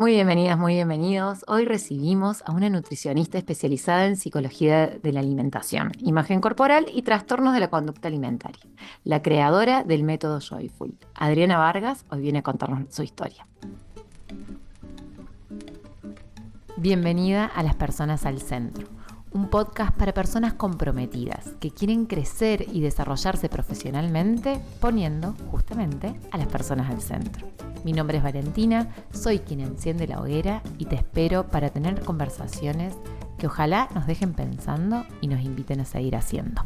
Muy bienvenidas, muy bienvenidos. Hoy recibimos a una nutricionista especializada en psicología de la alimentación, imagen corporal y trastornos de la conducta alimentaria, la creadora del método Joyful. Adriana Vargas hoy viene a contarnos su historia. Bienvenida a Las Personas al Centro, un podcast para personas comprometidas que quieren crecer y desarrollarse profesionalmente poniendo justamente a las personas al centro. Mi nombre es Valentina, soy quien enciende la hoguera y te espero para tener conversaciones que ojalá nos dejen pensando y nos inviten a seguir haciendo.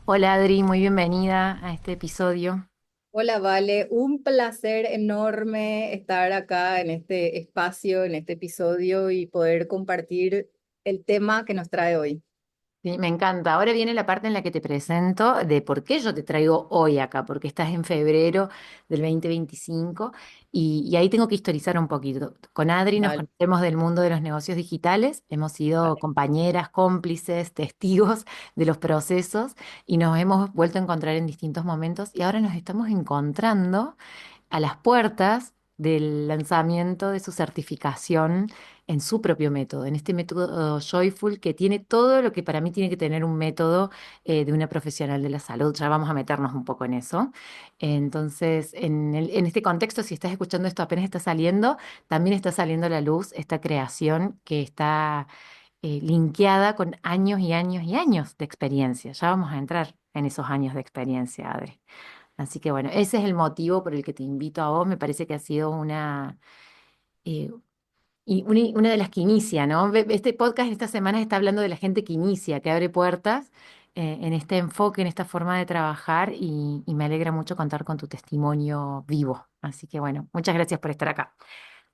Hola Adri, muy bienvenida a este episodio. Hola, Vale, un placer enorme estar acá en este espacio, en este episodio y poder compartir el tema que nos trae hoy. Sí, me encanta. Ahora viene la parte en la que te presento de por qué yo te traigo hoy acá, porque estás en febrero del 2025 y ahí tengo que historizar un poquito. Con Adri nos Vale, conocemos del mundo de los negocios digitales, hemos sido vale. compañeras, cómplices, testigos de los procesos y nos hemos vuelto a encontrar en distintos momentos y ahora nos estamos encontrando a las puertas del lanzamiento de su certificación en su propio método, en este método Joyful que tiene todo lo que para mí tiene que tener un método de una profesional de la salud. Ya vamos a meternos un poco en eso. Entonces, en este contexto, si estás escuchando esto apenas está saliendo, también está saliendo a la luz esta creación que está linkeada con años y años y años de experiencia. Ya vamos a entrar en esos años de experiencia, Adri. Así que bueno, ese es el motivo por el que te invito a vos. Me parece que ha sido eh, una de las que inicia, ¿no? Este podcast esta semana está hablando de la gente que inicia, que abre puertas en este enfoque, en esta forma de trabajar y me alegra mucho contar con tu testimonio vivo. Así que bueno, muchas gracias por estar acá.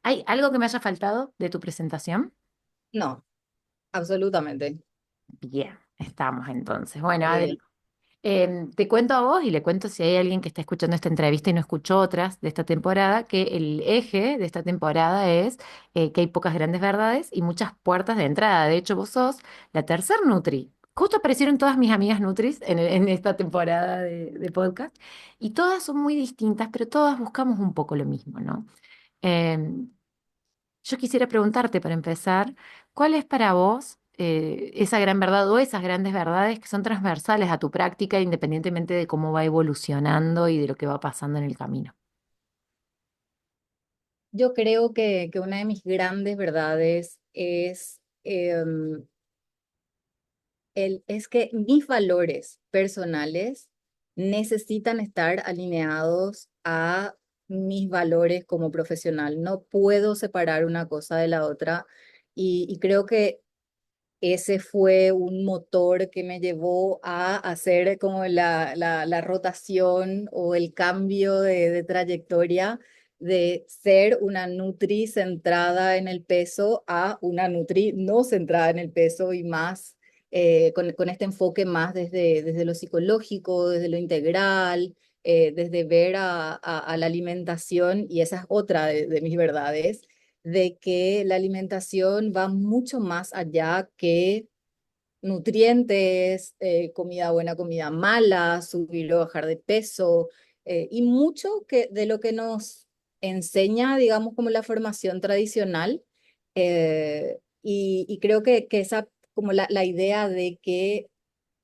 ¿Hay algo que me haya faltado de tu presentación? No, absolutamente. Bien, estamos entonces. Bueno, Muy Adri. bien. Te cuento a vos y le cuento si hay alguien que está escuchando esta entrevista y no escuchó otras de esta temporada, que el eje de esta temporada es que hay pocas grandes verdades y muchas puertas de entrada. De hecho, vos sos la tercer Nutri. Justo aparecieron todas mis amigas Nutris en esta temporada de podcast y todas son muy distintas, pero todas buscamos un poco lo mismo, ¿no? Em, yo quisiera preguntarte para empezar, ¿cuál es para vos esa gran verdad o esas grandes verdades que son transversales a tu práctica independientemente de cómo va evolucionando y de lo que va pasando en el camino? Yo creo que una de mis grandes verdades es, es que mis valores personales necesitan estar alineados a mis valores como profesional. No puedo separar una cosa de la otra y creo que ese fue un motor que me llevó a hacer como la rotación o el cambio de trayectoria de ser una Nutri centrada en el peso a una Nutri no centrada en el peso y más con este enfoque más desde lo psicológico, desde lo integral, desde ver a la alimentación, y esa es otra de mis verdades de que la alimentación va mucho más allá que nutrientes, comida buena, comida mala, subir o bajar de peso, y mucho de lo que nos enseña, digamos, como la formación tradicional. Y creo que esa, como la idea de que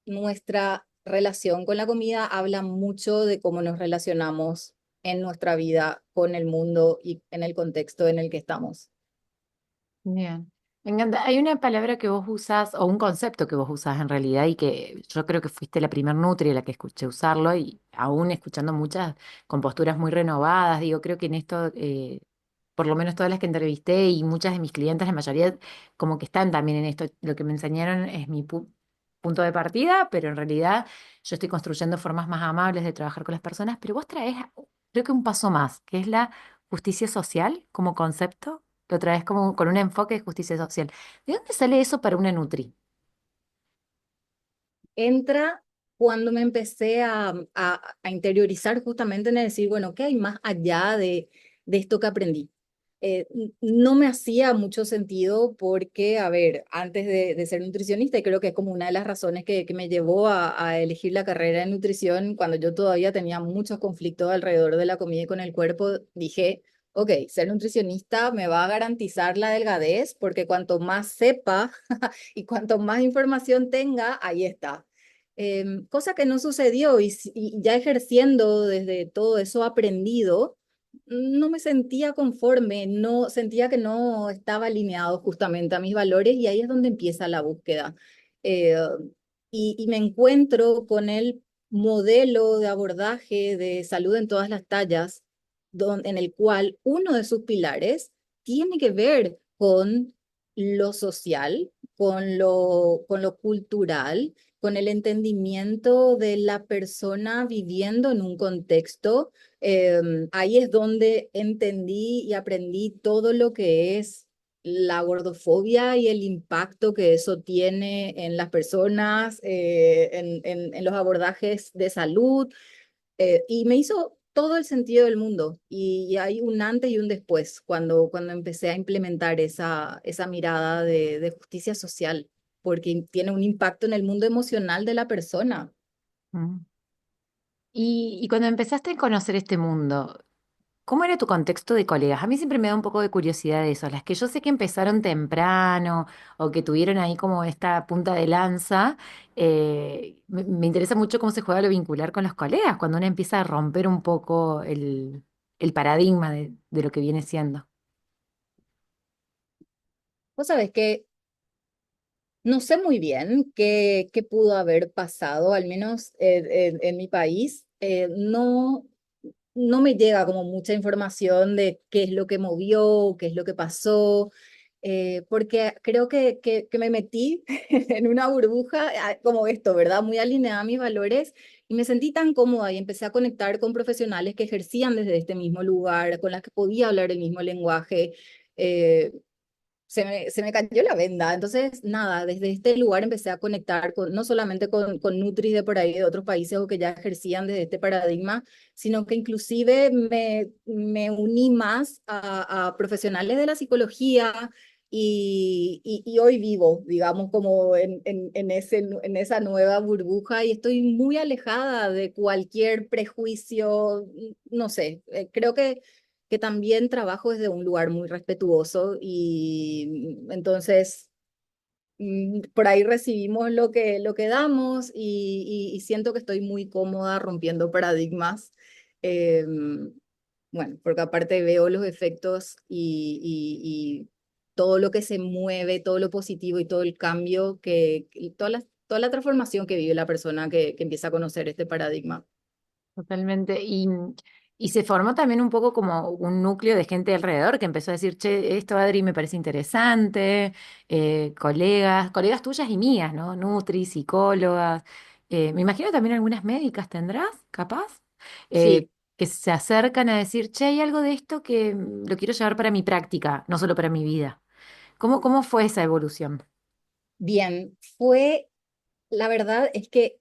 nuestra relación con la comida habla mucho de cómo nos relacionamos en nuestra vida con el mundo y en el contexto en el que estamos. Bien. Me encanta. Hay una palabra que vos usás, o un concepto que vos usás en realidad, y que yo creo que fuiste la primer Nutri a la que escuché usarlo, y aún escuchando muchas con posturas muy renovadas, digo, creo que en esto, por lo menos todas las que entrevisté y muchas de mis clientes, la mayoría como que están también en esto. Lo que me enseñaron es mi punto de partida, pero en realidad yo estoy construyendo formas más amables de trabajar con las personas, pero vos traes, creo que un paso más, que es la justicia social como concepto. Lo traes como con un enfoque de justicia social. ¿De dónde sale eso para una Nutri? Entra cuando me empecé a interiorizar justamente en el decir, bueno, ¿qué hay más allá de esto que aprendí? No me hacía mucho sentido porque, a ver, antes de ser nutricionista, y creo que es como una de las razones que me llevó a elegir la carrera de nutrición, cuando yo todavía tenía muchos conflictos alrededor de la comida y con el cuerpo, dije, ok, ser nutricionista me va a garantizar la delgadez porque cuanto más sepa y cuanto más información tenga, ahí está. Cosa que no sucedió y ya ejerciendo desde todo eso aprendido, no me sentía conforme, no sentía que no estaba alineado justamente a mis valores y ahí es donde empieza la búsqueda. Eh, y me encuentro con el modelo de abordaje de salud en todas las tallas, en el cual uno de sus pilares tiene que ver con lo social, con lo cultural, con el entendimiento de la persona viviendo en un contexto. Ahí es donde entendí y aprendí todo lo que es la gordofobia y el impacto que eso tiene en las personas, en los abordajes de salud, y me hizo todo el sentido del mundo. Y hay un antes y un después cuando empecé a implementar esa mirada de justicia social, porque tiene un impacto en el mundo emocional de la persona. Mm. Y cuando empezaste a conocer este mundo, ¿cómo era tu contexto de colegas? A mí siempre me da un poco de curiosidad de eso. Las que yo sé que empezaron temprano o que tuvieron ahí como esta punta de lanza, me interesa mucho cómo se juega lo vincular con los colegas, cuando uno empieza a romper un poco el paradigma de lo que viene siendo. Vos sabés que no sé muy bien qué pudo haber pasado, al menos en mi país. No me llega como mucha información de qué es lo que movió, qué es lo que pasó, porque creo que me metí en una burbuja como esto, ¿verdad? Muy alineada a mis valores y me sentí tan cómoda y empecé a conectar con profesionales que ejercían desde este mismo lugar, con las que podía hablar el mismo lenguaje. eh, se me cayó la venda. Entonces, nada, desde este lugar empecé a conectar no solamente con Nutris de por ahí, de otros países o que ya ejercían desde este paradigma, sino que inclusive me uní más a profesionales de la psicología y hoy vivo, digamos, como en esa nueva burbuja y estoy muy alejada de cualquier prejuicio, no sé, creo que también trabajo desde un lugar muy respetuoso y entonces por ahí recibimos lo que damos y siento que estoy muy cómoda rompiendo paradigmas. Bueno, porque aparte veo los efectos y todo lo que se mueve, todo lo positivo y todo el cambio y toda la transformación que vive la persona que empieza a conocer este paradigma. Totalmente. Y se formó también un poco como un núcleo de gente alrededor que empezó a decir, che, esto Adri me parece interesante, colegas tuyas y mías, ¿no? Nutri, psicólogas. Me imagino también algunas médicas tendrás, capaz, eh, Sí, que se acercan a decir, che, hay algo de esto que lo quiero llevar para mi práctica, no solo para mi vida. ¿Cómo fue esa evolución? bien, la verdad es que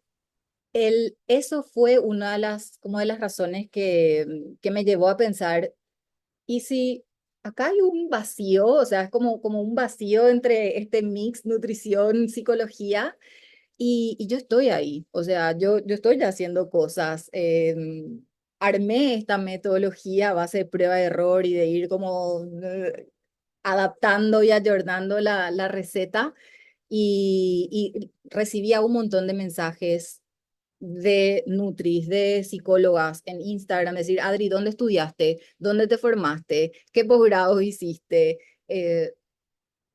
eso fue una de como de las razones que me llevó a pensar, ¿y si acá hay un vacío? O sea, es como un vacío entre este mix nutrición, psicología, y yo estoy ahí. O sea, yo estoy ya haciendo cosas. Armé esta metodología a base de prueba de error y de ir como adaptando y ayornando la receta y recibía un montón de mensajes de Nutris, de psicólogas en Instagram, decir, Adri, ¿dónde estudiaste? ¿Dónde te formaste? ¿Qué posgrados hiciste?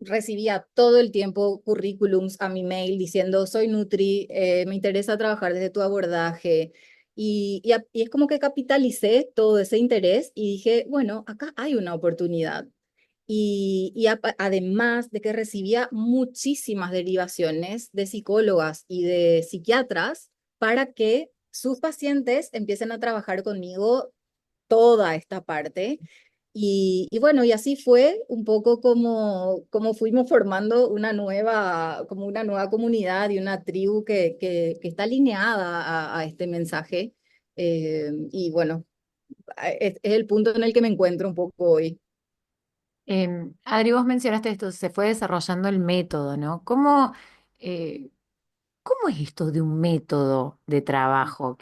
Recibía todo el tiempo currículums a mi mail diciendo, soy Nutri, me interesa trabajar desde tu abordaje. Y es como que capitalicé todo ese interés y dije, bueno, acá hay una oportunidad. Además de que recibía muchísimas derivaciones de psicólogas y de psiquiatras para que sus pacientes empiecen a trabajar conmigo toda esta parte. Y bueno, y así fue un poco como fuimos formando como una nueva comunidad y una tribu que está alineada a este mensaje. Y bueno, es el punto en el que me encuentro un poco hoy. Adri, vos mencionaste esto, se fue desarrollando el método, ¿no? Eh, ¿Cómo es esto de un método de trabajo?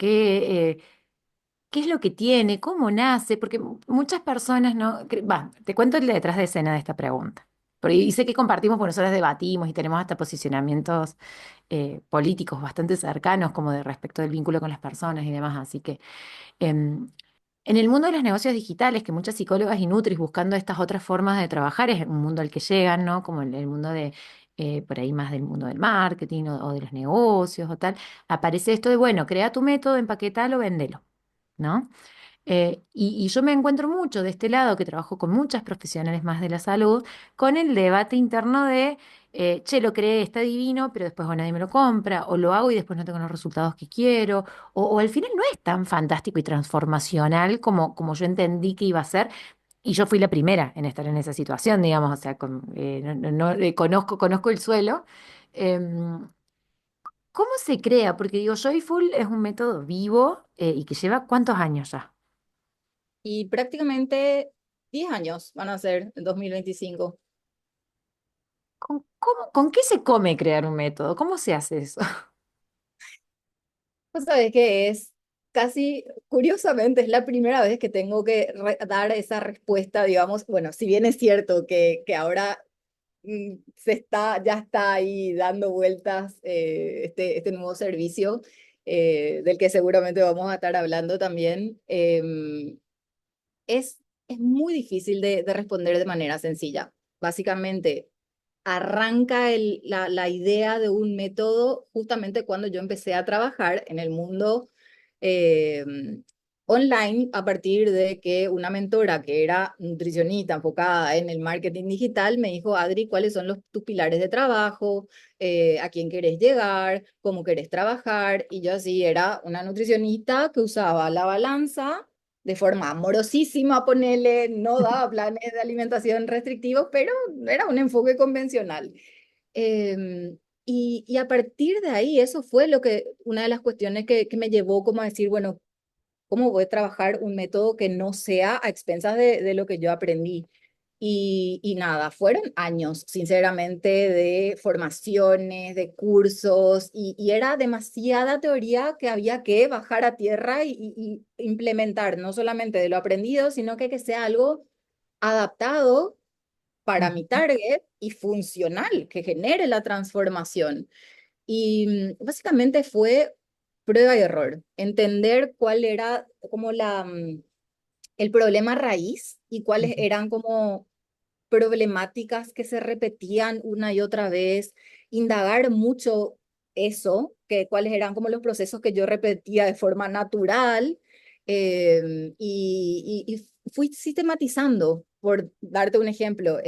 qué es lo que tiene, cómo nace, porque muchas personas no, te cuento el detrás de escena de esta pregunta. Porque y sé que compartimos, porque nosotros debatimos y tenemos hasta posicionamientos políticos bastante cercanos, como de respecto del vínculo con las personas y demás. Así que em, en el mundo de los negocios digitales, que muchas psicólogas y nutris buscando estas otras formas de trabajar, es un mundo al que llegan, ¿no? Como el mundo de, por ahí más del mundo del marketing o de los negocios o tal, aparece esto de, bueno, crea tu método, empaquetalo, vendelo, ¿no? Y yo me encuentro mucho de este lado, que trabajo con muchas profesionales más de la salud, con el debate interno de, che, lo creé, está divino, pero después nadie me lo compra, o lo hago y después no tengo los resultados que quiero, o al final no es tan fantástico y transformacional como yo entendí que iba a ser. Y yo fui la primera en estar en esa situación, digamos, o sea, conozco el suelo. Em, ¿Cómo se crea? Porque digo, Joyful es un método vivo y que lleva ¿cuántos años ya? Y prácticamente 10 años van a ser en 2025. ¿Con qué se come crear un método? ¿Cómo se hace eso? Pues sabes que es casi, curiosamente, es la primera vez que tengo que dar esa respuesta, digamos, bueno, si bien es cierto que ahora ya está ahí dando vueltas este nuevo servicio, del que seguramente vamos a estar hablando también, es muy difícil de responder de manera sencilla. Básicamente, arranca la idea de un método justamente cuando yo empecé a trabajar en el mundo eh, online a partir de que una mentora que era nutricionista enfocada en el marketing digital me dijo, Adri, ¿cuáles son tus pilares de trabajo? ¿A quién querés llegar? ¿Cómo querés trabajar? Y yo así era una nutricionista que usaba la balanza de forma amorosísima, ponele, no daba planes de alimentación restrictivos, pero era un enfoque convencional. Y a partir de ahí, eso fue una de las cuestiones que me llevó como a decir, bueno, ¿cómo voy a trabajar un método que no sea a expensas de lo que yo aprendí? Y nada, fueron años, sinceramente, de formaciones, de cursos, y era demasiada teoría que había que bajar a tierra y implementar, no solamente de lo aprendido, sino que sea algo adaptado para mi Ujú, target y funcional, que genere la transformación. Y básicamente fue prueba y error, entender cuál era como el problema raíz y cuáles ujú, eran como problemáticas que se repetían una y otra vez, indagar mucho eso, que cuáles eran como los procesos que yo repetía de forma natural, y fui sistematizando. Por darte un ejemplo,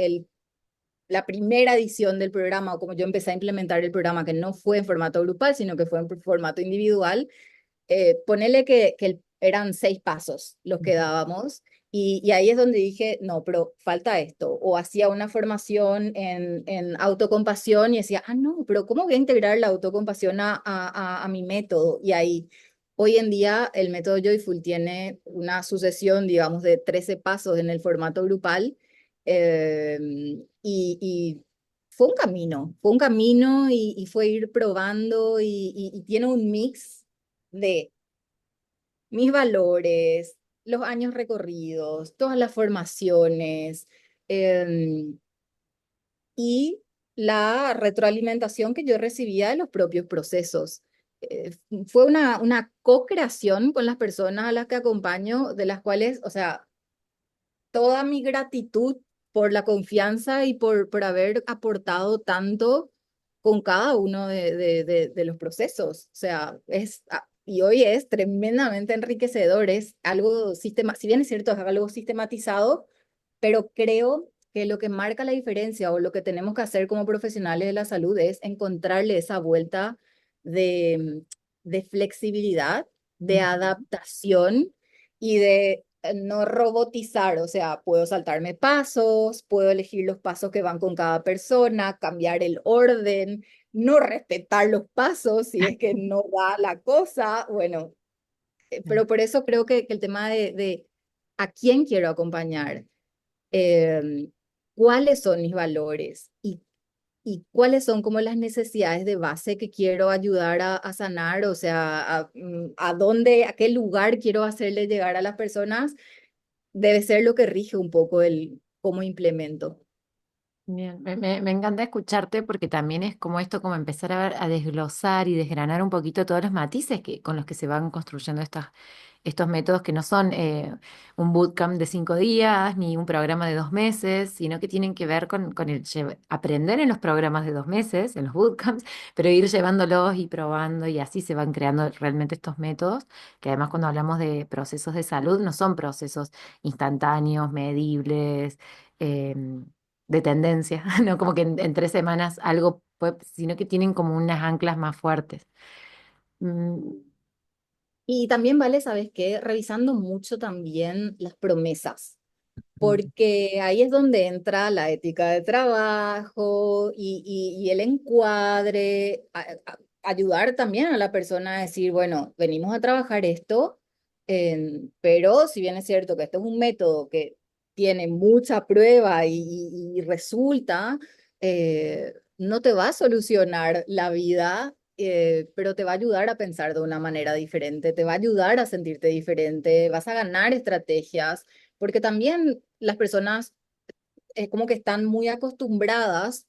la primera edición del programa, o como yo empecé a implementar el programa, que no fue en formato grupal, sino que fue en formato individual, ponele que eran 6 pasos los que ujú. dábamos, y ahí es donde dije, no, pero falta esto. O hacía una formación en autocompasión y decía, ah, no, pero ¿cómo voy a integrar la autocompasión a mi método? Y ahí, hoy en día, el método Joyful tiene una sucesión, digamos, de 13 pasos en el formato grupal, y fue un camino y fue ir probando y tiene un mix de mis valores, los años recorridos, todas las formaciones, em, y la retroalimentación que yo recibía de los propios procesos. Eh, Fue una co-creación con las personas a las que acompaño, de las cuales, o sea, toda mi gratitud por la confianza y por haber aportado tanto con cada uno de los procesos. O sea, y hoy es tremendamente enriquecedor, es algo si bien es cierto, es algo sistematizado, pero creo que lo que marca la diferencia o lo que tenemos que hacer como profesionales de la salud es encontrarle esa vuelta de, de flexibilidad, de Ujú. adaptación y de no robotizar. O sea, puedo saltarme pasos, puedo elegir los pasos que van con cada persona, cambiar el orden, no respetar los pasos si es que no da la cosa. Bueno, pero por eso creo que el tema de a quién quiero acompañar, eh, cuáles son mis valores y y cuáles son como las necesidades de base que quiero ayudar a sanar, o sea, a dónde, a qué lugar quiero hacerle llegar a las personas, debe ser lo que rige un poco el cómo implemento. Bien, me encanta escucharte porque también es como esto, como empezar a desglosar y desgranar un poquito todos los matices con los que se van construyendo estos métodos que no son un bootcamp de 5 días ni un programa de 2 meses, sino que tienen que ver con el aprender en los programas de 2 meses, en los bootcamps, pero ir llevándolos y probando y así se van creando realmente estos métodos, que además cuando hablamos de procesos de salud no son procesos instantáneos, medibles. em, de tendencia, ¿no? Como que en 3 semanas algo, sino que tienen como unas anclas más fuertes. Mm, Y también vale, ¿sabes qué? Revisando mucho también las promesas, mm, porque ahí es donde entra la ética de trabajo y el encuadre, ayudar también a la persona a decir, bueno, venimos a trabajar esto, pero si bien es cierto que esto es un método que tiene mucha prueba y resulta, no te va a solucionar la vida. Pero te va a ayudar a pensar de una manera diferente, te va a ayudar a sentirte diferente, vas a ganar estrategias, porque también las personas es como que están muy acostumbradas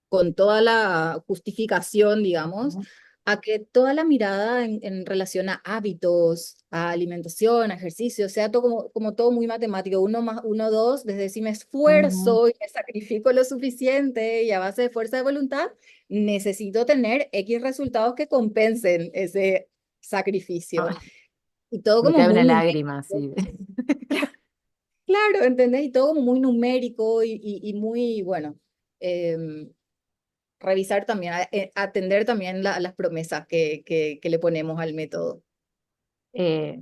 con toda la justificación, digamos, ujú, a que toda la mirada en relación a hábitos, a alimentación, a ejercicio, sea todo como todo muy matemático, uno más uno, dos, desde si me ujú. esfuerzo y me sacrifico lo suficiente y a base de fuerza de voluntad, necesito tener X resultados que compensen ese sacrificio. Ay, Y todo me como cae una muy lágrima numérico. así. Claro, ¿entendés? Y todo como muy numérico y muy, bueno, em, revisar también, atender también las promesas que le ponemos al método. Eh,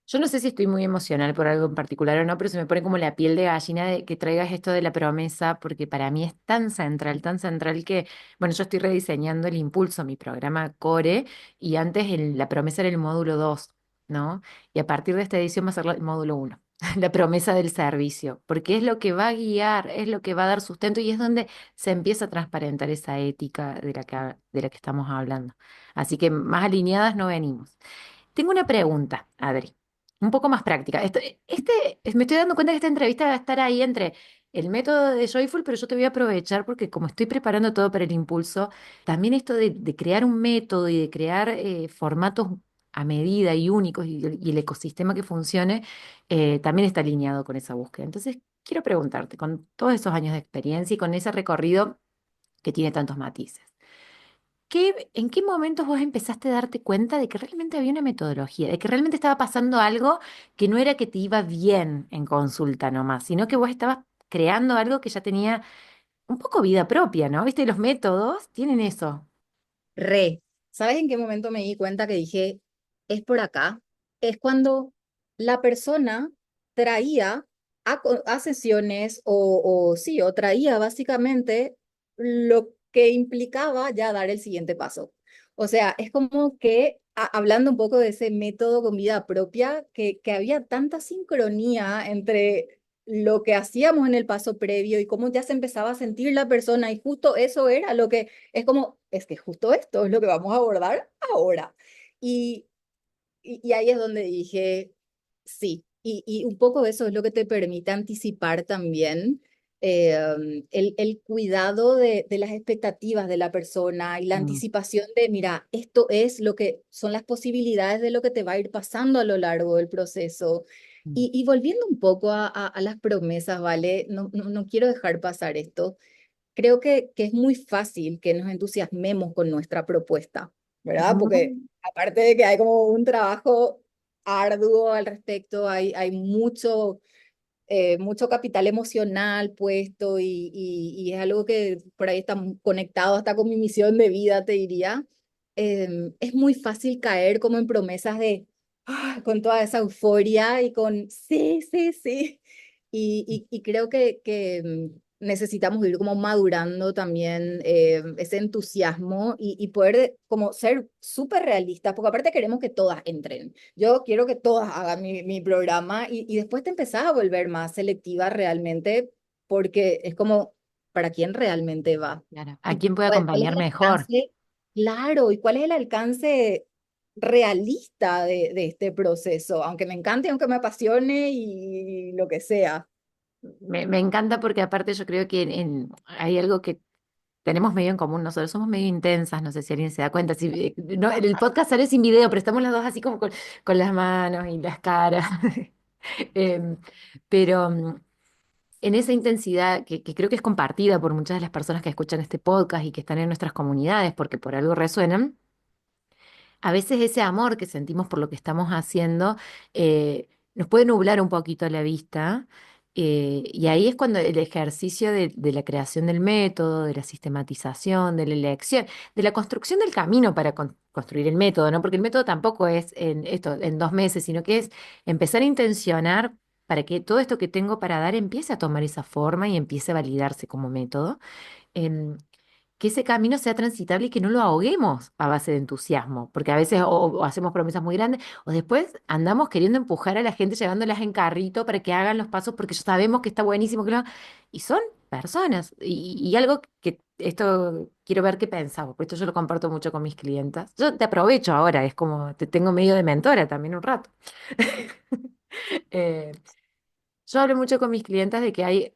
Yo no sé si estoy muy emocional por algo en particular o no, pero se me pone como la piel de gallina de que traigas esto de la promesa, porque para mí es tan central que, bueno, yo estoy rediseñando el impulso, mi programa Core, y antes la promesa era el módulo 2, ¿no? Y a partir de esta edición va a ser el módulo 1, la promesa del servicio, porque es lo que va a guiar, es lo que va a dar sustento y es donde se empieza a transparentar esa ética de la que estamos hablando. Así que más alineadas no venimos. Tengo una pregunta, Adri, un poco más práctica. Me estoy dando cuenta que esta entrevista va a estar ahí entre el método de Joyful, pero yo te voy a aprovechar porque como estoy preparando todo para el impulso, también esto de crear un método y de crear formatos a medida y únicos y el ecosistema que funcione, también está alineado con esa búsqueda. Entonces, quiero preguntarte, con todos esos años de experiencia y con ese recorrido que tiene tantos matices. ¿En qué momentos vos empezaste a darte cuenta de que realmente había una metodología, de que realmente estaba pasando algo que no era que te iba bien en consulta nomás, sino que vos estabas creando algo que ya tenía un poco vida propia, ¿no? ¿Viste? Los métodos tienen eso. Re, ¿sabes en qué momento me di cuenta que dije, es por acá? Es cuando la persona traía a sesiones o sí, o traía básicamente lo que implicaba ya dar el siguiente paso. O sea, es como que, hablando un poco de ese método con vida propia, que había tanta sincronía entre lo que hacíamos en el paso previo y cómo ya se empezaba a sentir la persona y justo eso era lo que es como, es que justo esto es lo que vamos a abordar ahora. Y, y ahí es donde dije, sí, y un poco eso es lo que te permite anticipar también el cuidado de las expectativas de la persona y la Mm, anticipación de, mira, esto es lo que son las posibilidades de lo que te va a ir pasando a lo largo del proceso. mm, Y volviendo un poco a las promesas, ¿vale? No quiero dejar pasar esto. Creo que es muy fácil que nos entusiasmemos con nuestra propuesta, ¿verdad? Porque mm, aparte de que hay como un trabajo arduo al respecto, hay mucho capital emocional puesto y es algo que por ahí está conectado hasta con mi misión de vida, te diría. Es muy fácil caer como en promesas de, con toda esa euforia y con, sí, sí, sí. Y creo que necesitamos ir como madurando también ese entusiasmo y poder como ser súper realistas, porque aparte queremos que todas entren. Yo quiero que todas hagan mi programa y después te empezás a volver más selectiva realmente, porque es como para quién realmente va Claro. ¿A y quién puede cuál es acompañar el mejor? alcance, claro, y cuál es el alcance realista de este proceso, aunque me encante, aunque me apasione y lo que sea. Me encanta porque aparte yo creo que hay algo que tenemos medio en común, nosotros somos medio intensas, no sé si alguien se da cuenta, si, no, el podcast sale sin video, pero estamos las dos así como con las manos y las caras. Em, pero en esa intensidad que creo que es compartida por muchas de las personas que escuchan este podcast y que están en nuestras comunidades, porque por algo resuenan, a veces ese amor que sentimos por lo que estamos haciendo nos puede nublar un poquito la vista. Y ahí es cuando el ejercicio de la creación del método, de la sistematización, de la elección, de la construcción del camino para construir el método, ¿no? Porque el método tampoco es en esto, en 2 meses, sino que es empezar a intencionar para que todo esto que tengo para dar empiece a tomar esa forma y empiece a validarse como método. Em, que ese camino sea transitable y que no lo ahoguemos a base de entusiasmo, porque a veces o hacemos promesas muy grandes o después andamos queriendo empujar a la gente llevándolas en carrito para que hagan los pasos porque ya sabemos que está buenísimo que y son personas y algo que esto quiero ver qué pensamos, por esto yo lo comparto mucho con mis clientas. Yo te aprovecho ahora, es como te tengo medio de mentora también un rato. Eh, yo hablo mucho con mis clientas de que hay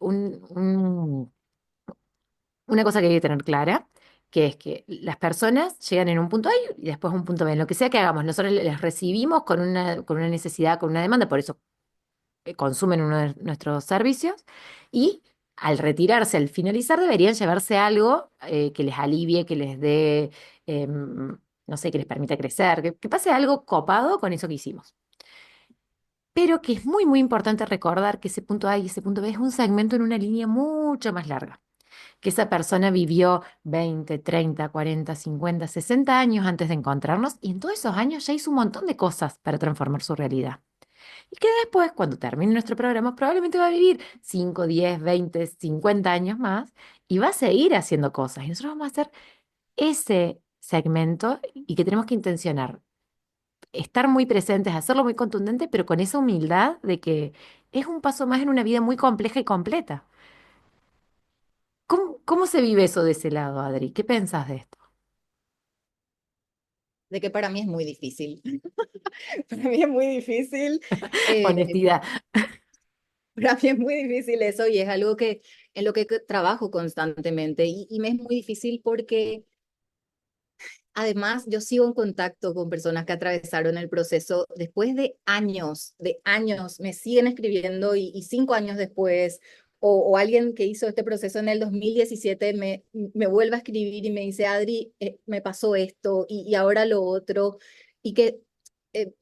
una cosa que hay que tener clara, que es que las personas llegan en un punto A y después un punto B. En lo que sea que hagamos, nosotros les recibimos con una necesidad, con una demanda, por eso consumen uno de nuestros servicios y al retirarse, al finalizar, deberían llevarse algo que les alivie, que les dé, no sé, que les permita crecer, que pase algo copado con eso que hicimos. Pero que es muy, muy importante recordar que ese punto A y ese punto B es un segmento en una línea mucho más larga, que esa persona vivió 20, 30, 40, 50, 60 años antes de encontrarnos y en todos esos años ya hizo un montón de cosas para transformar su realidad. Y que después, cuando termine nuestro programa, probablemente va a vivir 5, 10, 20, 50 años más y va a seguir haciendo cosas. Y nosotros vamos a hacer ese segmento y que tenemos que intencionar, estar muy presentes, hacerlo muy contundente, pero con esa humildad de que es un paso más en una vida muy compleja y completa. ¿Cómo se vive eso de ese lado, Adri? ¿Qué pensás de esto? De que para mí es muy difícil. Para mí es muy difícil. eh, Honestidad. para mí es muy difícil eso y es algo que en lo que trabajo constantemente y me es muy difícil porque además yo sigo en contacto con personas que atravesaron el proceso después de años, me siguen escribiendo y 5 años después, o alguien que hizo este proceso en el 2017 me vuelve a escribir y me dice, Adri, me pasó esto y ahora lo otro, y eh,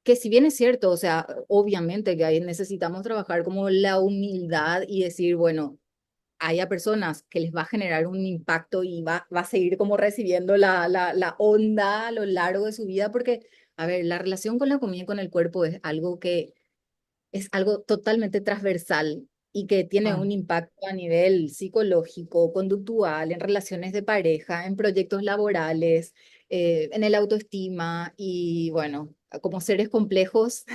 que si bien es cierto, o sea, obviamente que ahí necesitamos trabajar como la humildad y decir, bueno, haya personas que les va a generar un impacto y va a seguir como recibiendo la onda a lo largo de su vida, porque, a ver, la relación con la comida y con el cuerpo es algo totalmente transversal y que tiene Ah, un impacto a nivel psicológico, conductual, en relaciones de pareja, en proyectos laborales, en el autoestima y bueno, como seres complejos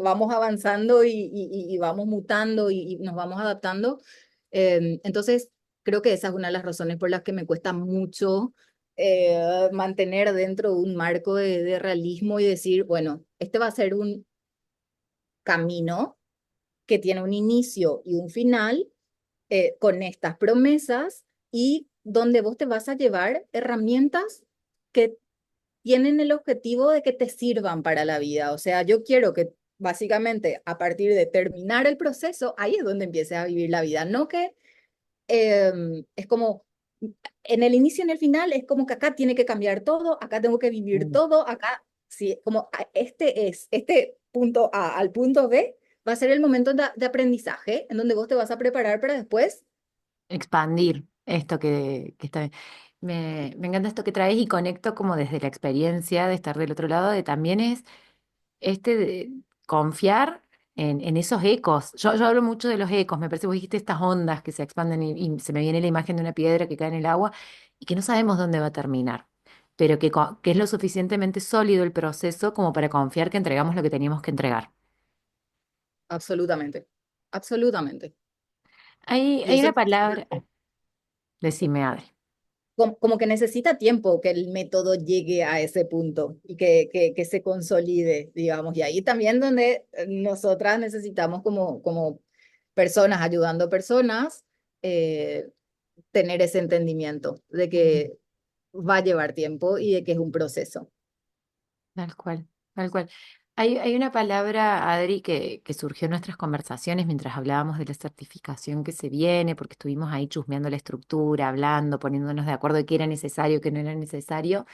vamos avanzando y vamos mutando y nos vamos adaptando. Entonces, creo que esa es una de las razones por las que me cuesta mucho mantener dentro de un marco de realismo y decir, bueno, este va a ser un camino que tiene un inicio y un final con estas promesas y donde vos te vas a llevar herramientas que tienen el objetivo de que te sirvan para la vida. O sea, yo quiero que básicamente a partir de terminar el proceso, ahí es donde empieces a vivir la vida, no que es como en el inicio y en el final, es como que acá tiene que cambiar todo, acá tengo que vivir mm. todo, acá, sí, como este punto A al punto B, va a ser el momento de aprendizaje en donde vos te vas a preparar para después. Expandir esto que está bien. Me encanta esto que traes y conecto como desde la experiencia de estar del otro lado, de también es de confiar en esos ecos. Yo hablo mucho de los ecos, me parece que vos dijiste estas ondas que se expanden y se me viene la imagen de una piedra que cae en el agua y que no sabemos dónde va a terminar, pero que es lo suficientemente sólido el proceso como para confiar que entregamos lo que teníamos que entregar. Absolutamente, absolutamente. Y Hay eso una palabra, decime, Adri. como que necesita tiempo que el método llegue a ese punto y que se consolide, digamos. Y ahí también donde nosotras necesitamos como personas, ayudando personas, eh, tener ese entendimiento de Ujú. que va a llevar tiempo y de que es un proceso. Tal cual, tal cual. Hay una palabra, Adri, que surgió en nuestras conversaciones mientras hablábamos de la certificación que se viene, porque estuvimos ahí chusmeando la estructura, hablando, poniéndonos de acuerdo de qué era necesario, qué no era necesario.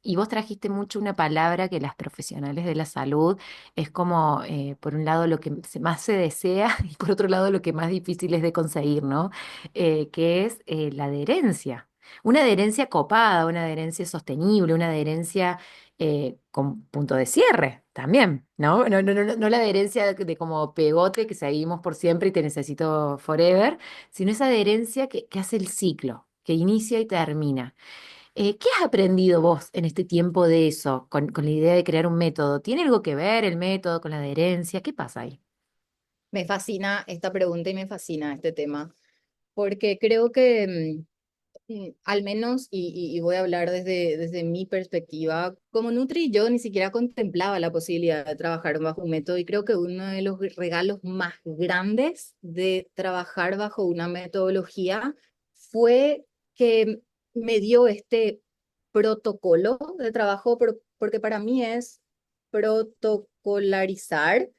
Y vos trajiste mucho una palabra que las profesionales de la salud es como, por un lado, lo que más se desea y por otro lado, lo que más difícil es de conseguir, ¿no? Que es la adherencia. Una adherencia copada, una adherencia sostenible, una adherencia con punto de cierre también, ¿no? No la adherencia de como pegote que seguimos por siempre y te necesito forever, sino esa adherencia que hace el ciclo, que inicia y termina. ¿Qué has aprendido vos en este tiempo de eso, con la idea de crear un método? ¿Tiene algo que ver el método con la adherencia? ¿Qué pasa ahí? Me fascina esta pregunta y me fascina este tema, porque creo que al menos, y voy a hablar desde mi perspectiva, como Nutri, yo ni siquiera contemplaba la posibilidad de trabajar bajo un método y creo que uno de los regalos más grandes de trabajar bajo una metodología fue que me dio este protocolo de trabajo, porque para mí es protocolarizar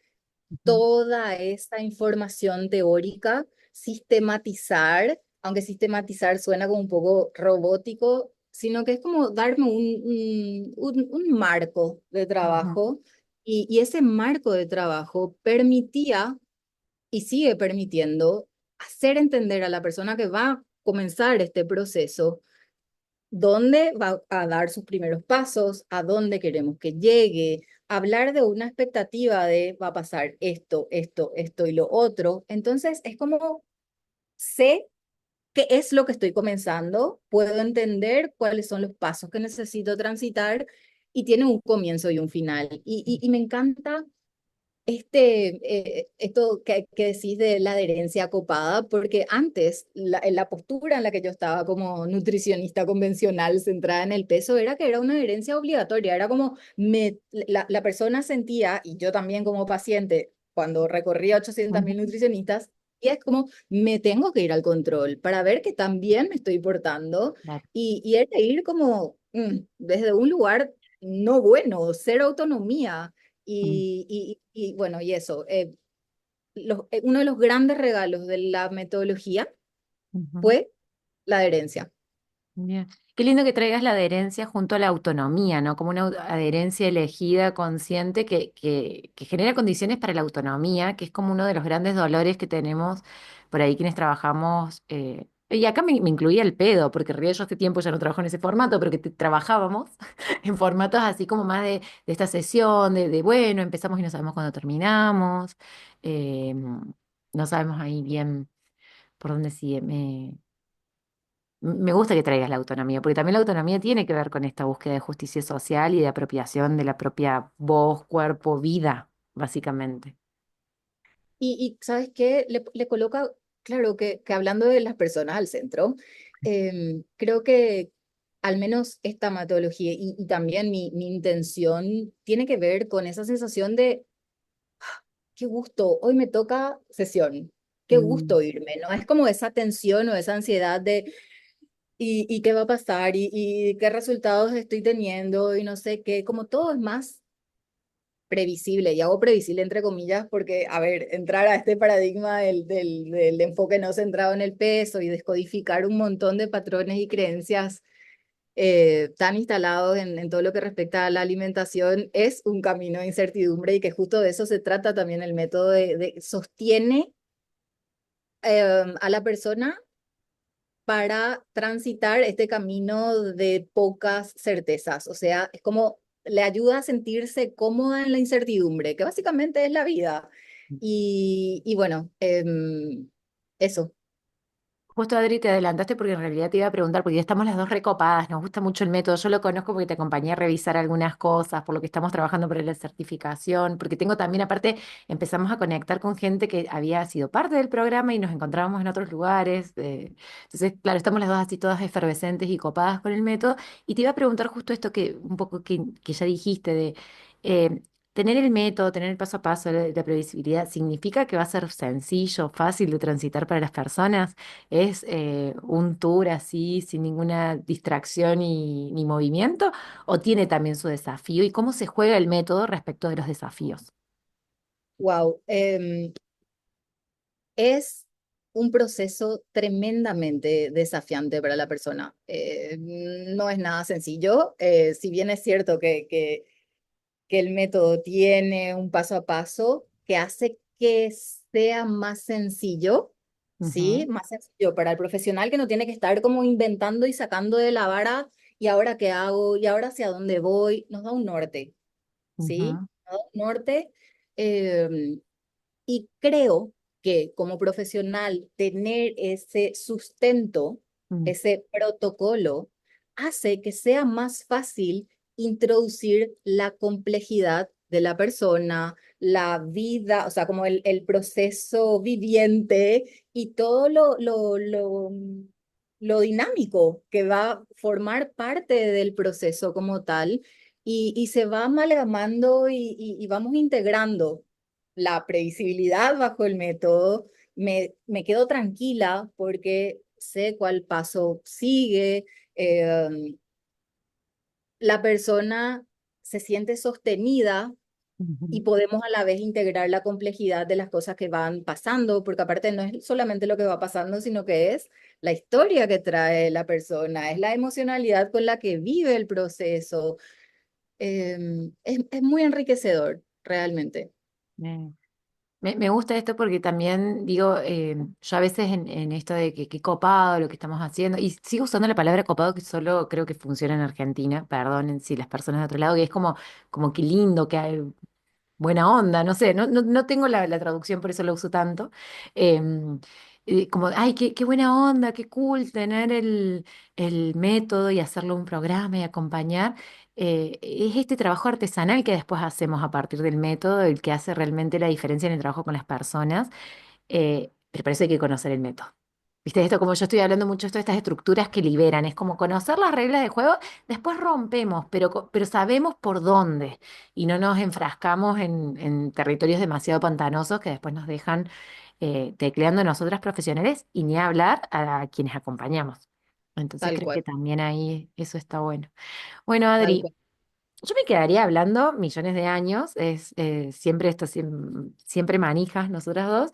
Ujú, toda esa información teórica, sistematizar, aunque sistematizar suena como un poco robótico, sino que es como darme un marco de ujú, trabajo y ese marco de trabajo permitía y sigue permitiendo hacer entender a la persona que va a comenzar este proceso dónde va a dar sus primeros pasos, a dónde queremos que llegue, hablar de una expectativa de va a pasar esto, esto, esto y lo otro. Entonces es como sé qué es lo que estoy comenzando, puedo entender cuáles son los pasos que necesito transitar y tiene un comienzo y un final. Y me encanta esto que decís de la adherencia copada, porque antes la postura en la que yo estaba como nutricionista convencional centrada en el peso era que era una adherencia obligatoria, era como la persona sentía, y yo también como paciente, cuando recorría 800.000 ujú. nutricionistas, y es como, me tengo que ir al control para ver que también me estoy portando, Claro. y es de ir como desde un lugar no bueno, cero autonomía. Mm, Y bueno, y eso, uno de los grandes regalos de la metodología ujú. fue la adherencia. Bien. Qué lindo que traigas la adherencia junto a la autonomía, ¿no? Como una adherencia elegida, consciente, que genera condiciones para la autonomía, que es como uno de los grandes dolores que tenemos por ahí quienes trabajamos. Y acá me incluía el pedo, porque en realidad yo hace tiempo ya no trabajo en ese formato, pero que trabajábamos en formatos así como más de esta sesión, bueno, empezamos y no sabemos cuándo terminamos. No sabemos ahí bien por dónde sigue. Me gusta que traigas la autonomía, porque también la autonomía tiene que ver con esta búsqueda de justicia social y de apropiación de la propia voz, cuerpo, vida, básicamente. Y ¿sabes qué? Le coloca, claro, que hablando de las personas al centro, creo que al menos esta metodología y también mi intención tiene que ver con esa sensación de, qué gusto, hoy me toca sesión, qué Mm, gusto irme, ¿no? Es como esa tensión o esa ansiedad de y qué va a pasar y qué resultados estoy teniendo y no sé qué, como todo es más previsible, y hago previsible entre comillas porque, a ver, entrar a este paradigma del enfoque no centrado en el peso y descodificar un montón de patrones y creencias tan instalados en todo lo que respecta a la alimentación es un camino de incertidumbre y que justo de eso se trata también el método sostiene a la persona para transitar este camino de pocas certezas. O sea, es como le ayuda a sentirse cómoda en la incertidumbre, que básicamente es la vida. Y bueno, eso. Justo Adri, te adelantaste porque en realidad te iba a preguntar, porque ya estamos las dos recopadas, nos gusta mucho el método, yo lo conozco porque te acompañé a revisar algunas cosas, por lo que estamos trabajando por la certificación, porque tengo también, aparte, empezamos a conectar con gente que había sido parte del programa y nos encontrábamos en otros lugares. Entonces, claro, estamos las dos así todas efervescentes y copadas con el método. Y te iba a preguntar justo esto que un poco que ya dijiste de... eh, tener el método, tener el paso a paso, la previsibilidad, ¿significa que va a ser sencillo, fácil de transitar para las personas? ¿Es un tour así, sin ninguna distracción ni movimiento? ¿O tiene también su desafío? ¿Y cómo se juega el método respecto de los desafíos? Wow, es un proceso tremendamente desafiante para la persona. No es nada sencillo, si bien es cierto que el método tiene un paso a paso que hace que sea más sencillo, ¿sí? Ujú, Más sencillo para el profesional que no tiene que estar como inventando y sacando de la vara, y ahora qué hago, y ahora hacia dónde voy, nos da un norte, ¿sí? ujú, Nos da un norte. eh, y creo que como profesional tener ese sustento, mm, ese protocolo, hace que sea más fácil introducir la complejidad de la persona, la vida, o sea, como el proceso viviente y todo lo dinámico que va a formar parte del proceso como tal. Y se va amalgamando y vamos integrando la previsibilidad bajo el método. Me quedo tranquila porque sé cuál paso sigue. La persona se siente sostenida y ujú. podemos a la vez integrar la complejidad de las cosas que van pasando, porque aparte no es solamente lo que va pasando, sino que es la historia que trae la persona, es la emocionalidad con la que vive el proceso. Es muy enriquecedor, realmente. Eh, me gusta esto porque también digo, yo a veces en esto de que qué copado lo que estamos haciendo, y sigo usando la palabra copado que solo creo que funciona en Argentina, perdonen si las personas de otro lado, que es como que lindo, que hay buena onda, no sé, no tengo la traducción, por eso lo uso tanto. Em, Como, ay, qué buena onda, qué cool tener el método y hacerlo un programa y acompañar. Es este trabajo artesanal que después hacemos a partir del método, el que hace realmente la diferencia en el trabajo con las personas. Pero para eso hay que conocer el método. ¿Viste? Esto, como yo estoy hablando mucho esto de estas estructuras que liberan, es como conocer las reglas de juego, después rompemos, pero sabemos por dónde y no nos enfrascamos en territorios demasiado pantanosos que después nos dejan tecleando nosotras profesionales y ni hablar a quienes acompañamos. Entonces Tal creo que cual, también ahí eso está bueno. Bueno, tal Adri, cual. yo me quedaría hablando millones de años, es siempre esto, siempre manijas nosotras dos.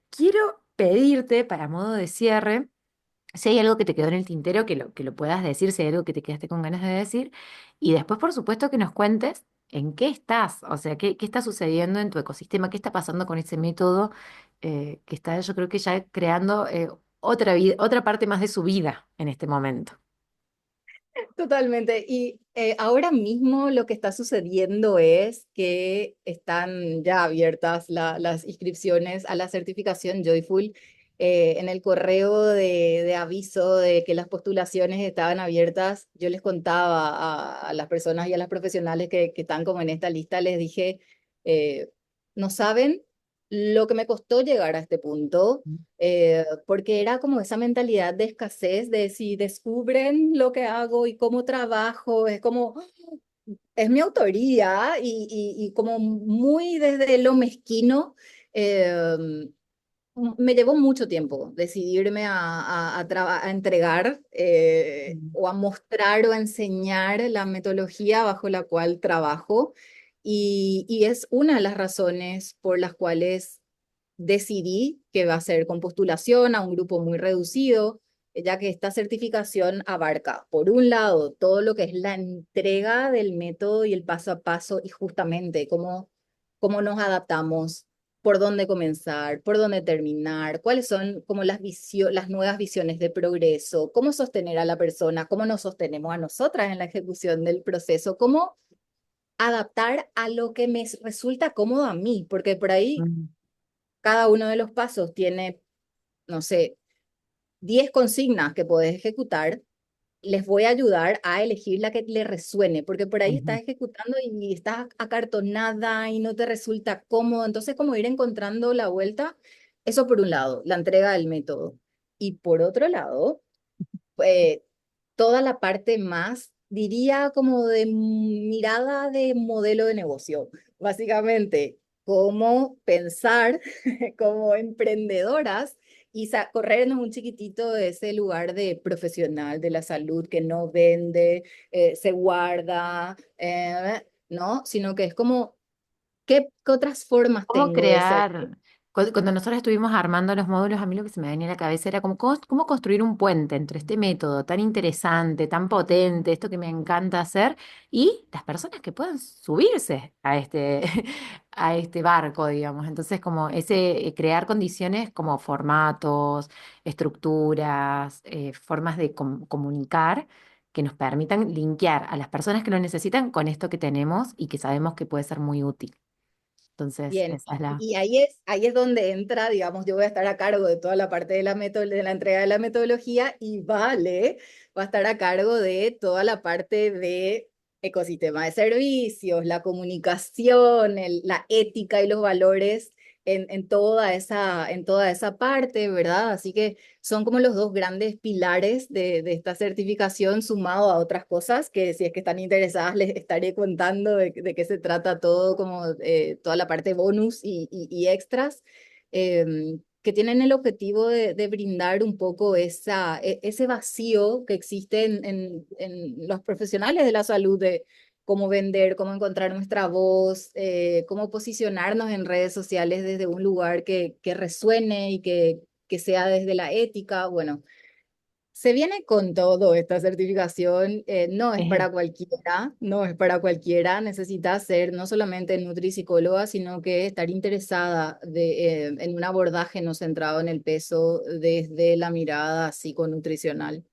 Quiero pedirte, para modo de cierre, si hay algo que te quedó en el tintero, que lo puedas decir, si hay algo que te quedaste con ganas de decir, y después, por supuesto, que nos cuentes en qué estás, o sea, qué está sucediendo en tu ecosistema, qué está pasando con ese método que está, yo creo que ya creando otra vida, otra parte más de su vida en este momento. Totalmente. Y ahora mismo lo que está sucediendo es que están ya abiertas las inscripciones a la certificación Joyful. En el correo de aviso de que las postulaciones estaban abiertas, yo les contaba a las personas y a las profesionales que están como en esta lista, les dije, eh, no saben lo que me costó llegar a este punto, porque era como esa mentalidad de escasez, de si descubren lo que hago y cómo trabajo, es como, es mi autoría y como muy desde lo mezquino. eh, Me llevó mucho tiempo decidirme a entregar Mm. o a mostrar o a enseñar la metodología bajo la cual trabajo, y es una de las razones por las cuales decidí que va a ser con postulación a un grupo muy reducido, ya que esta certificación abarca, por un lado, todo lo que es la entrega del método y el paso a paso y justamente cómo nos adaptamos, por dónde comenzar, por dónde terminar, cuáles son como las nuevas visiones de progreso, cómo sostener a la persona, cómo nos sostenemos a nosotras en la ejecución del proceso, cómo adaptar a lo que me resulta cómodo a mí, porque por ahí Mm. cada uno de los pasos tiene, no sé, 10 consignas que podés ejecutar, les voy a ayudar a elegir la que le resuene, porque por ahí Ujú. estás ejecutando y estás acartonada y no te resulta cómodo. Entonces, como ir encontrando la vuelta, eso por un lado, la entrega del método. Y por otro lado, eh, toda la parte más, diría como de mirada de modelo de negocio, básicamente, cómo pensar como emprendedoras y corrernos un chiquitito de ese lugar de profesional de la salud que no vende, se guarda, ¿no? Sino que es como, ¿qué otras formas ¿Cómo tengo de ser? crear? Cuando nosotros estuvimos armando los módulos, a mí lo que se me venía a la cabeza era como cómo construir un puente entre este método tan interesante, tan potente, esto que me encanta hacer, y las personas que puedan subirse a a este barco, digamos. Entonces, como ese crear condiciones como formatos, estructuras, formas de comunicar que nos permitan linkear a las personas que lo necesitan con esto que tenemos y que sabemos que puede ser muy útil. Entonces, Bien, esa es la... y ahí es donde entra, digamos, yo voy a estar a cargo de toda la parte de de la entrega de la metodología y Vale va a estar a cargo de toda la parte de ecosistema de servicios, la comunicación, la ética y los valores en toda esa parte, ¿verdad? Así que son como los dos grandes pilares de esta certificación sumado a otras cosas que si es que están interesadas les estaré contando de qué se trata todo, como toda la parte bonus y extras, que tienen el objetivo de brindar un poco ese vacío que existe en los profesionales de la salud, de cómo vender, cómo encontrar nuestra voz, cómo posicionarnos en redes sociales desde un lugar que resuene y que sea desde la ética. Bueno, se viene con todo esta certificación, no es es- para cualquiera, no es para cualquiera, necesita ser no solamente nutripsicóloga, sino que estar interesada en un abordaje no centrado en el peso desde la mirada psiconutricional.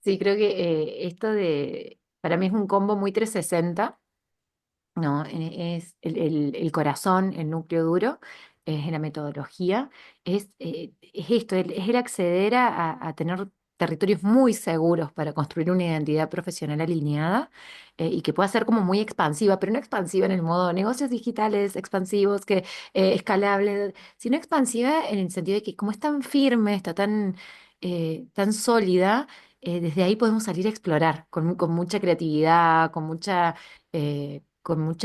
sí, creo que para mí es un combo muy 360, ¿no? Es el corazón, el núcleo duro, es la metodología, es esto, es el acceder a tener territorios muy seguros para construir una identidad profesional alineada y que pueda ser como muy expansiva, pero no expansiva en el modo negocios digitales expansivos, escalables, sino expansiva en el sentido de que como es tan firme, está tan sólida, desde ahí podemos salir a explorar con mucha creatividad, con mucha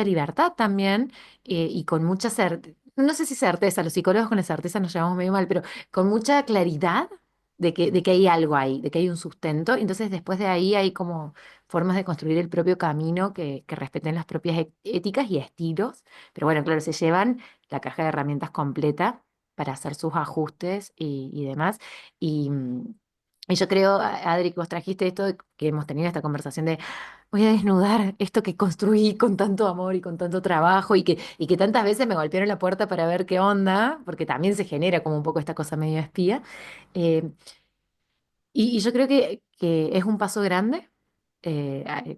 libertad también y con mucha certeza, no sé si certeza, los psicólogos con la certeza nos llevamos medio mal, pero con mucha claridad de que hay algo ahí, de que hay un sustento. Entonces después de ahí hay como formas de construir el propio camino que respeten las propias éticas y estilos. Pero bueno, claro, se llevan la caja de herramientas completa para hacer sus ajustes y demás. Y, mm, y yo creo, Adri, que vos trajiste esto, que hemos tenido esta conversación de voy a desnudar esto que construí con tanto amor y con tanto trabajo y que tantas veces me golpearon la puerta para ver qué onda, porque también se genera como un poco esta cosa medio espía. Eh, y yo creo que es un paso grande,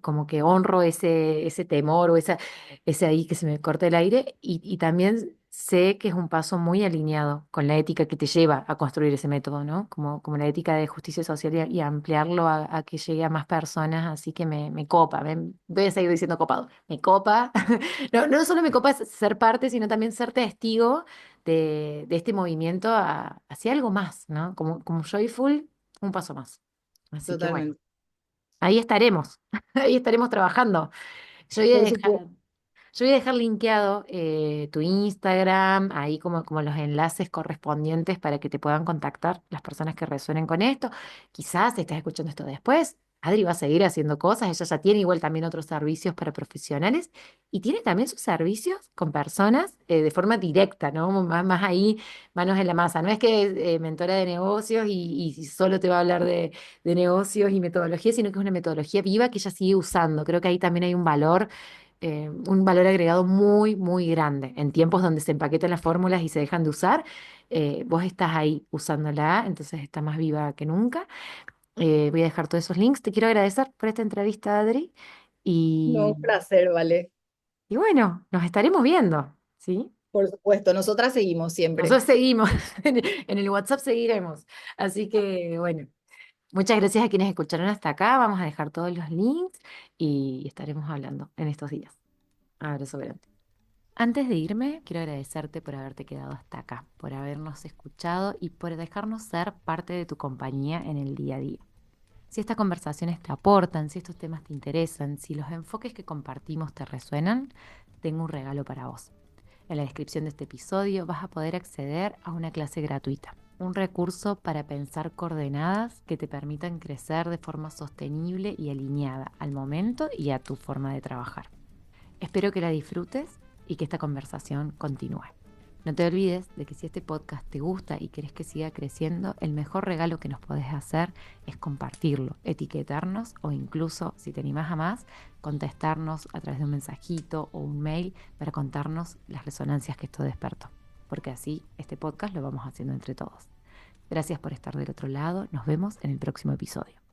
como que honro ese temor o ese ahí que se me corta el aire, y también sé que es un paso muy alineado con la ética que te lleva a construir ese método, ¿no? Como la ética de justicia social y ampliarlo a que llegue a más personas, así que me copa, voy a seguir diciendo copado, me copa, no, no solo me copa ser parte, sino también ser testigo de este movimiento hacia algo más, ¿no? Como Joyful un paso más. Así que bueno, Totalmente. ahí estaremos, ahí estaremos trabajando. Yo voy a Por dejar, supuesto. yo voy a dejar linkeado tu Instagram, ahí como los enlaces correspondientes para que te puedan contactar las personas que resuenen con esto. Quizás si estás escuchando esto después. Adri va a seguir haciendo cosas, ella ya tiene igual también otros servicios para profesionales y tiene también sus servicios con personas de forma directa, ¿no? Más ahí, manos en la masa. No es que es mentora de negocios y solo te va a hablar de negocios y metodología, sino que es una metodología viva que ella sigue usando. Creo que ahí también hay un valor agregado muy, muy grande. En tiempos donde se empaquetan las fórmulas y se dejan de usar, vos estás ahí usándola, entonces está más viva que nunca. Voy a dejar todos esos links. Te quiero agradecer por esta entrevista, Adri. No, Y, un placer, vale. y bueno, nos estaremos viendo, ¿sí? Por supuesto, nosotras seguimos siempre. Nosotros seguimos, en el WhatsApp seguiremos. Así que bueno, muchas gracias a quienes escucharon hasta acá. Vamos a dejar todos los links y estaremos hablando en estos días. Abrazo grande. Antes de irme, quiero agradecerte por haberte quedado hasta acá, por habernos escuchado y por dejarnos ser parte de tu compañía en el día a día. Si estas conversaciones te aportan, si estos temas te interesan, si los enfoques que compartimos te resuenan, tengo un regalo para vos. En la descripción de este episodio vas a poder acceder a una clase gratuita, un recurso para pensar coordenadas que te permitan crecer de forma sostenible y alineada al momento y a tu forma de trabajar. Espero que la disfrutes y que esta conversación continúe. No te olvides de que si este podcast te gusta y querés que siga creciendo, el mejor regalo que nos podés hacer es compartirlo, etiquetarnos o incluso, si te animás a más, contestarnos a través de un mensajito o un mail para contarnos las resonancias que esto despertó. Porque así este podcast lo vamos haciendo entre todos. Gracias por estar del otro lado. Nos vemos en el próximo episodio.